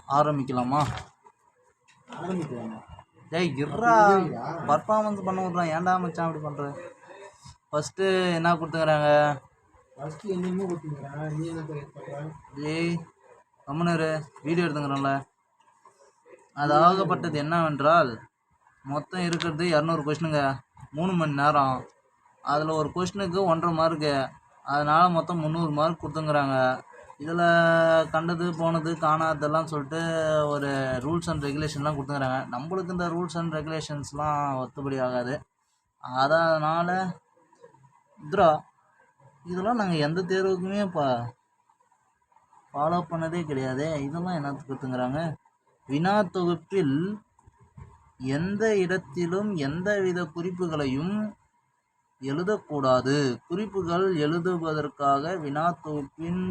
ஆரம்பிக்கலாமா? டேய் இருடா, பர்ஃபார்மன்ஸ் பண்ண விட்றான். ஏன்டா மச்சான் அப்படி பண்ணுற? ஃபஸ்ட்டு என்ன கொடுத்துக்கிறாங்க? டேய் கம்முனரு, வீடியோ எடுத்துங்கிறோம்ல. அது ஆகப்பட்டது என்னவென்றால், மொத்தம் இருக்கிறது 200 கொஸ்டினுங்க, 3 மணி நேரம். அதில் ஒரு கொஸ்டினுக்கு 1.5 மார்க்கு, அதனால் மொத்தம் 300 மார்க் கொடுத்துங்கிறாங்க. இதில் கண்டது போனது காணாதெல்லாம் சொல்லிட்டு ஒரு ரூல்ஸ் அண்ட் ரெகுலேஷன்லாம் கொடுத்துக்கிறாங்க. நம்மளுக்கு இந்த ரூல்ஸ் அண்ட் ரெகுலேஷன்ஸ்லாம் ஒத்துப்படி ஆகாது. அதனால் இதெல்லாம் நாங்கள் எந்த தேர்வுக்குமே ஃபாலோ பண்ணதே கிடையாது. இதெல்லாம் என்னத்துக்கு கொடுத்துங்கிறாங்க? வினா தொகுப்பில் எந்த இடத்திலும் எந்தவித குறிப்புகளையும் எழுதக்கூடாது. குறிப்புகள் எழுதுவதற்காக வினா தொகுப்பின்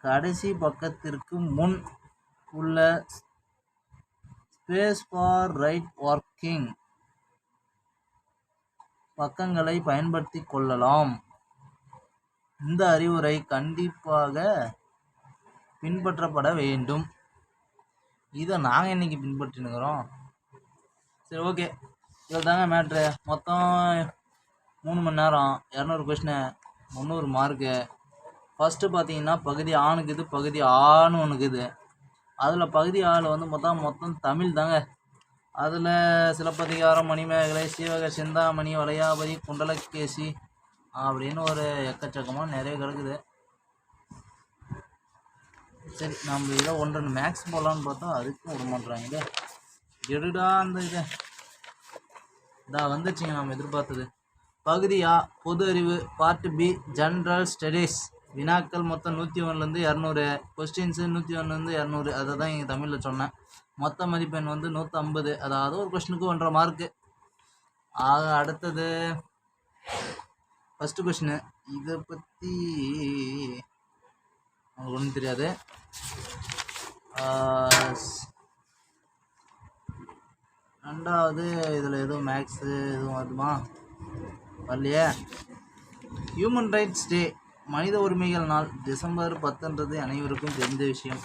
கடைசி பக்கத்திற்கு முன் உள்ள ஸ்பேஸ் ஃபார் ரைட் ஒர்க்கிங் பக்கங்களை பயன்படுத்தி கொள்ளலாம். இந்த அறிவுரை கண்டிப்பாக பின்பற்றப்பட வேண்டும். இதை நாங்கள் இன்னைக்கு பின்பற்றினுக்கிறோம். சரி, ஓகே, இதில் தாங்க மேட்ரு. மொத்தம் 3 மணி நேரம், 200 கொஸ்டின், 300 மார்க்கு. ஃபஸ்ட்டு பார்த்தீங்கன்னா பகுதி ஆணுக்குது, பகுதி ஆணு ஒன்றுக்குது. அதில் பகுதி ஆள் வந்து மொத்தம் தமிழ் தாங்க. அதில் சிலப்பதிகாரம், மணிமேகலை, சீவக சிந்தாமணி, வளையாபதி, குண்டலகேசி அப்படின்னு ஒரு எக்கச்சக்கமாக நிறைய கிடக்குது. சரி, நம்ம இதில் 1-2 மேக்ஸ் போடலான்னு பார்த்தா அதுக்கும் விட மாட்டுறாங்க. எடுடா அந்த இதை வந்துச்சுங்க நம்ம எதிர்பார்த்தது. பகுதி ஆ பொது அறிவு, பார்ட் பி ஜென்ரல் ஸ்டடீஸ். வினாக்கள் மொத்தம் 101லேருந்து 200, கொஸ்டின்ஸு 101லேருந்து 200. அதை தான் இங்கே தமிழில் சொன்னேன். மொத்த மதிப்பெண் வந்து 150, அதாவது ஒரு கொஸ்டினுக்கு 1.5 மார்க்கு. ஆக அடுத்தது ஃபஸ்ட்டு கொஸ்டின். இதை பற்றி அவங்களுக்கு ஒன்றும் தெரியாது. ரெண்டாவது இதில் எதுவும் மேக்ஸு எதுவும் வருமா? வரலையே. ஹியூமன் ரைட்ஸ் டே, மனித உரிமைகள் நாள், டிசம்பர் 10ன்றது அனைவருக்கும் தெரிஞ்ச விஷயம்.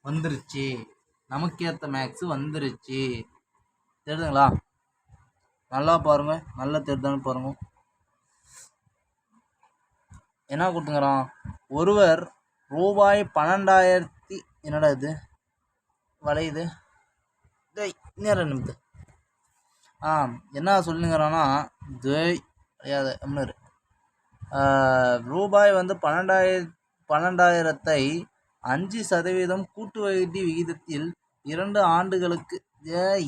வந்துருச்சு, நமக்கேற்ற மேக்ஸு வந்துருச்சு. தெரியுதுங்களா? நல்லா பாருங்கள், நல்லா தெரிதான்னு பாருங்கள். என்ன கொடுத்துங்கிறான்? ஒருவர் ரூபாய் 12,000 என்னடா இது வளையுது நேரம் நிமித்து. என்ன சொல்லுங்கிறான்னா, ரூபாய் வந்து 12,000ஐ 5% கூட்டு வட்டி விகிதத்தில் 2 ஆண்டுகளுக்கு.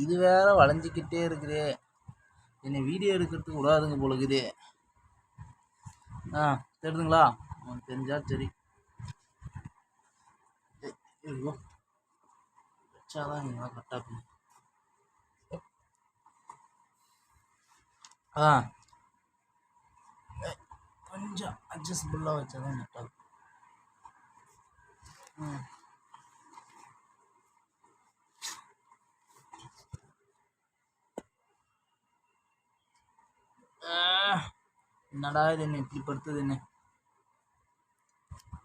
இது வேற வளைஞ்சிக்கிட்டே இருக்குதே, என்னை வீடியோ எடுக்கிறதுக்கு விடாதுங்க போலுக்குது. தெரியுதுங்களா? தெரிஞ்சா சரி. வச்சாதான் கரெக்டாக கொஞ்சம் அட்ஜஸ்டபுளாக வச்சாதான் கரெக்டாக. என்னடா இது என்ன இப்படி படுத்துது? என்ன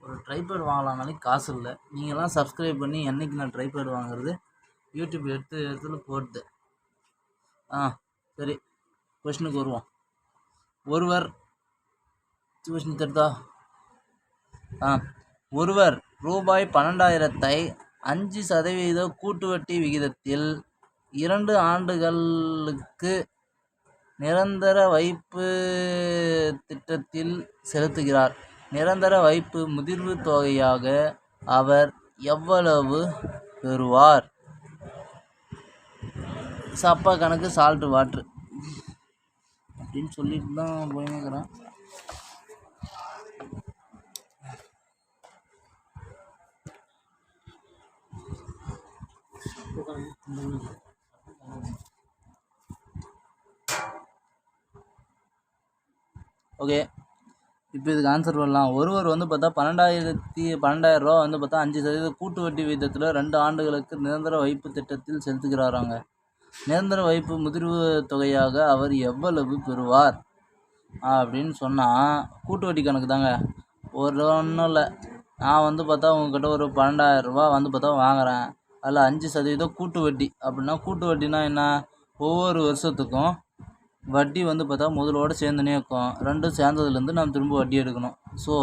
ஒரு ட்ரைபேட் வாங்கலாம்னாலே காசு இல்லை. நீங்கள்லாம் சப்ஸ்கிரைப் பண்ணி என்றைக்கு நான் ட்ரைபேட் வாங்குறது? யூடியூப் எடுத்துல போடுது. சரி, கொஸ்டினுக்கு வருவோம். ஒருவர் கொஸ்டின் தெரிதா? ஒருவர் ரூபாய் 12,000ஐ 5% கூட்டு வட்டி விகிதத்தில் 2 ஆண்டுகளுக்கு நிரந்தர வைப்பு திட்டத்தில் செலுத்துகிறார். நிரந்தர வைப்பு முதிர்வு தொகையாக அவர் எவ்வளவு பெறுவார்? சப்பா கணக்கு சால்ட் வாட்ரு அப்படின்னு சொல்லிட்டு தான் போயிருக்கிறான். ஓகே, இப்போ இதுக்கு ஆன்சர் பண்ணலாம். ஒருவர் வந்து பார்த்தா 12,000 ரூபா வந்து பார்த்தா 5% கூட்டு வட்டி விகிதத்தில் 2 ஆண்டுகளுக்கு நிரந்தர வைப்பு திட்டத்தில் செலுத்துகிறாராங்க. நிரந்தர வைப்பு முதிர்வு தொகையாக அவர் எவ்வளவு பெறுவார் அப்படின்னு சொன்னால், கூட்டு வட்டி கணக்கு தாங்க. ஒரு ஒன்றும் இல்லை, நான் வந்து பார்த்தா உங்ககிட்ட ஒரு 12,000 ரூபா வந்து பார்த்தா வாங்குறேன். அதில் 5% கூட்டு வட்டி. அப்படின்னா கூட்டு வட்டினா என்ன? ஒவ்வொரு வருஷத்துக்கும் வட்டி வந்து பார்த்தா முதலோடு சேர்ந்துனே இருக்கும். ரெண்டும் சேர்ந்ததுலேருந்து நம்ம திரும்ப வட்டி எடுக்கணும். ஸோ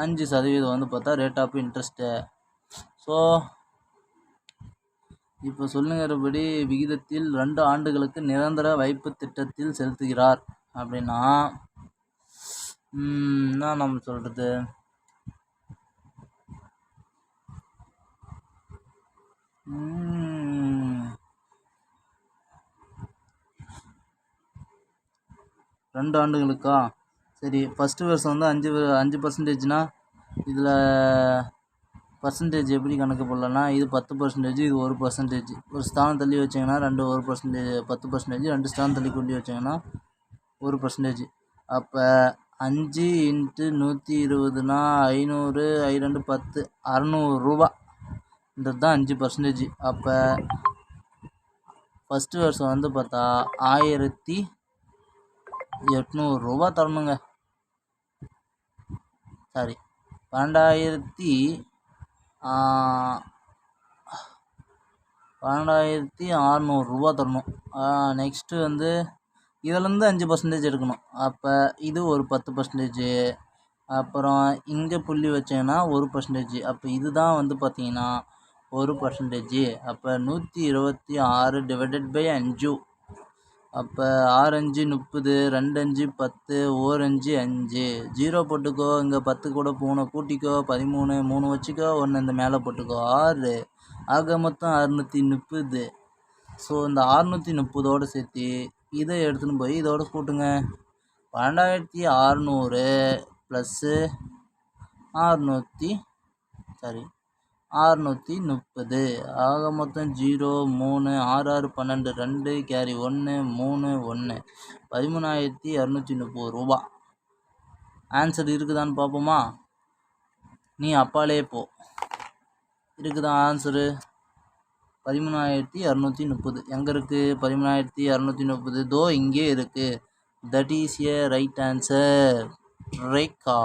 5% வந்து பார்த்தா ரேட் ஆஃப் இன்ட்ரெஸ்ட்டு. ஸோ இப்போ சொல்லுங்கிறபடி விகிதத்தில் 2 ஆண்டுகளுக்கு நிரந்தர வைப்பு திட்டத்தில் செலுத்துகிறார் அப்படின்னா என்ன நம்ம சொல்கிறது? ரெண்டு ஆண்டுகளுக்கா? சரி, ஃபஸ்ட்டு வருஷம் வந்து 5% இதில் பர்சன்டேஜ் எப்படி கணக்கு போடலான்னா, இது 10%, இது 1%. ஒரு ஸ்தானம் தள்ளி வச்சிங்கன்னா 1%, 10%, 2 ஸ்தானம் தள்ளி கொண்டு வச்சிங்கன்னா 1%. அப்போ 5 × 120னா 500, 2 10, 600 ரூபா. தான் 5%. அப்போ ஃபஸ்ட்டு வருஷம் வந்து பார்த்தா 1800 ரூபா தரணுங்க. சாரி, 12,600 ரூபா தரணும். நெக்ஸ்ட்டு வந்து இதிலேருந்து 5% எடுக்கணும். அப்போ இது ஒரு 10%. அப்புறம் இங்கே புள்ளி வச்சேன்னா 1%. அப்போ இதுதான் வந்து பார்த்தீங்கன்னா 1%. அப்போ 126 டிவைடட் பை 5. அப்போ 6 5 30, 2 5 10, 1 5 5. 0 போட்டுக்கோ, இங்கே 10 கூட 3 கூட்டிக்கோ, 13, 3 வச்சுக்கோ, 1 இந்த மேலே போட்டுக்கோ, 6. ஆக மொத்தம் 630. ஸோ இந்த 630ஓடு சேர்த்து இதை எடுத்துன்னு போய் இதோட கூட்டுங்க. 12,600 ப்ளஸ்ஸு 630. ஆக மொத்தம் 0 3 6 6 12 2 கேரி 1 3 1 13,230 ரூபா. ஆன்சர் இருக்குதான்னு பார்ப்போமா? நீ அப்பாலே போ. இருக்குதா ஆன்சரு? 13,230. எங்கே இருக்குது 13,230? தோ இங்கே இருக்குது. That is a right answer. Rekha.